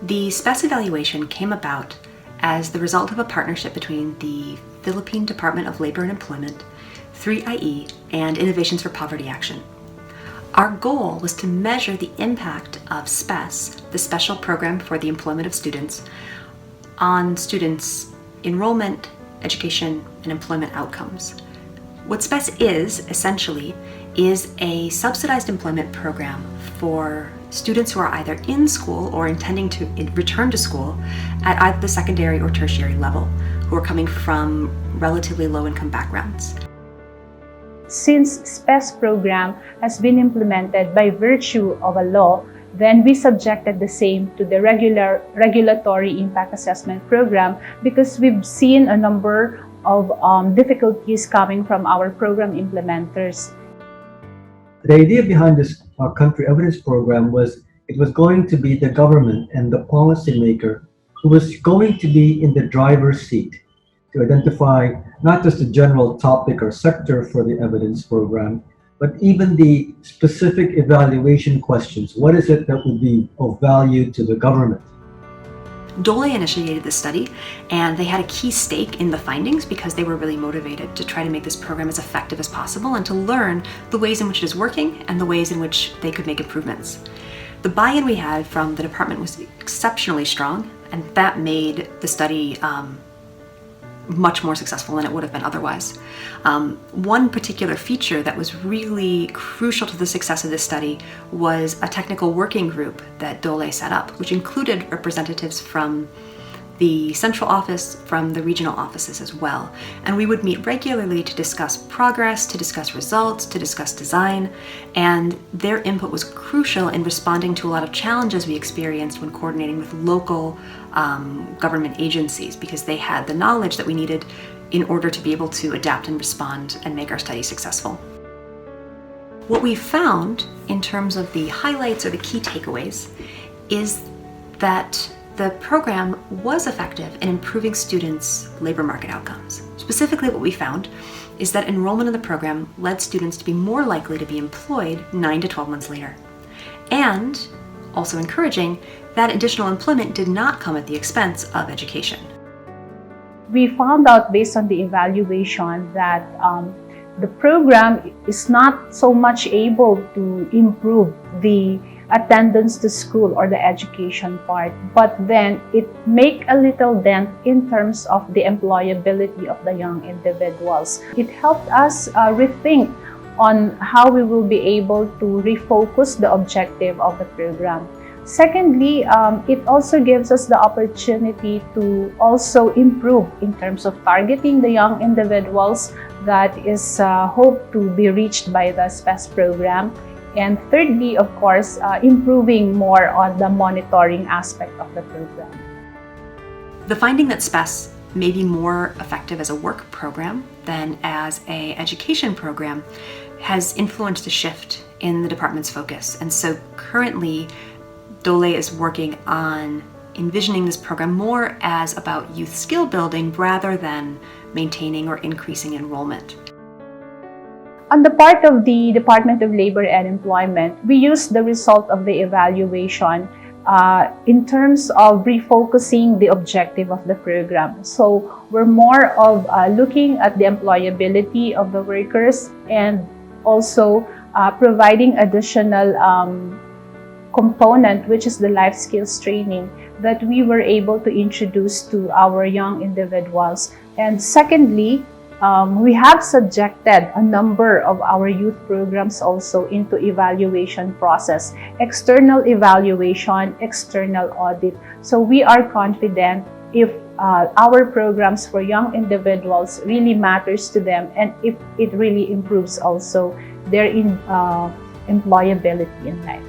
The SPES evaluation came about as the result of a partnership between the Philippine Department of Labor and Employment, 3IE, and Innovations for Poverty Action. Our goal was to measure the impact of SPES, the Special Program for the Employment of Students, on students' enrollment, education, and employment outcomes. What SPES is, essentially, is a subsidized employment program for students who are either in school or intending to return to school at either the secondary or tertiary level, who are coming from relatively low-income backgrounds. Since SPES program has been implemented by virtue of a law, then we subjected the same to the regulatory impact assessment program because we've seen a number of difficulties coming from our program implementers. The idea behind this country evidence program was it was going to be the government and the policymaker who was going to be in the driver's seat to identify not just the general topic or sector for the evidence program, but even the specific evaluation questions. What is it that would be of value to the government? DOLE initiated this study, and they had a key stake in the findings because they were really motivated to try to make this program as effective as possible and to learn the ways in which it is working and the ways in which they could make improvements. The buy-in we had from the department was exceptionally strong, and that made the study much more successful than it would have been otherwise. One particular feature that was really crucial to the success of this study was a technical working group that DOLE set up, which included representatives from the central office, from the regional offices as well. And we would meet regularly to discuss progress, to discuss results, to discuss design, and their input was crucial in responding to a lot of challenges we experienced when coordinating with local government agencies, because they had the knowledge that we needed in order to be able to adapt and respond and make our study successful. What we found in terms of the highlights or the key takeaways is that the program was effective in improving students' labor market outcomes. Specifically, what we found is that enrollment in the program led students to be more likely to be employed 9 to 12 months later. And, also encouraging, that additional employment did not come at the expense of education. We found out based on the evaluation that the program is not so much able to improve the attendance to school or the education part, but then it make a little dent in terms of the employability of the young individuals. It helped us rethink on how we will be able to refocus the objective of the program. Secondly, it also gives us the opportunity to also improve in terms of targeting the young individuals that is hoped to be reached by the SPES program. And thirdly, of course, improving more on the monitoring aspect of the program. The finding that SPES may be more effective as a work program than as an education program has influenced a shift in the department's focus. And so currently, DOLE is working on envisioning this program more as about youth skill building rather than maintaining or increasing enrollment. On the part of the Department of Labor and Employment, we used the result of the evaluation in terms of refocusing the objective of the program. So we're more of looking at the employability of the workers and also providing additional component, which is the life skills training that we were able to introduce to our young individuals. And secondly, we have subjected a number of our youth programs also into evaluation process, external evaluation, external audit. So we are confident if our programs for young individuals really matters to them and if it really improves also their employability in life.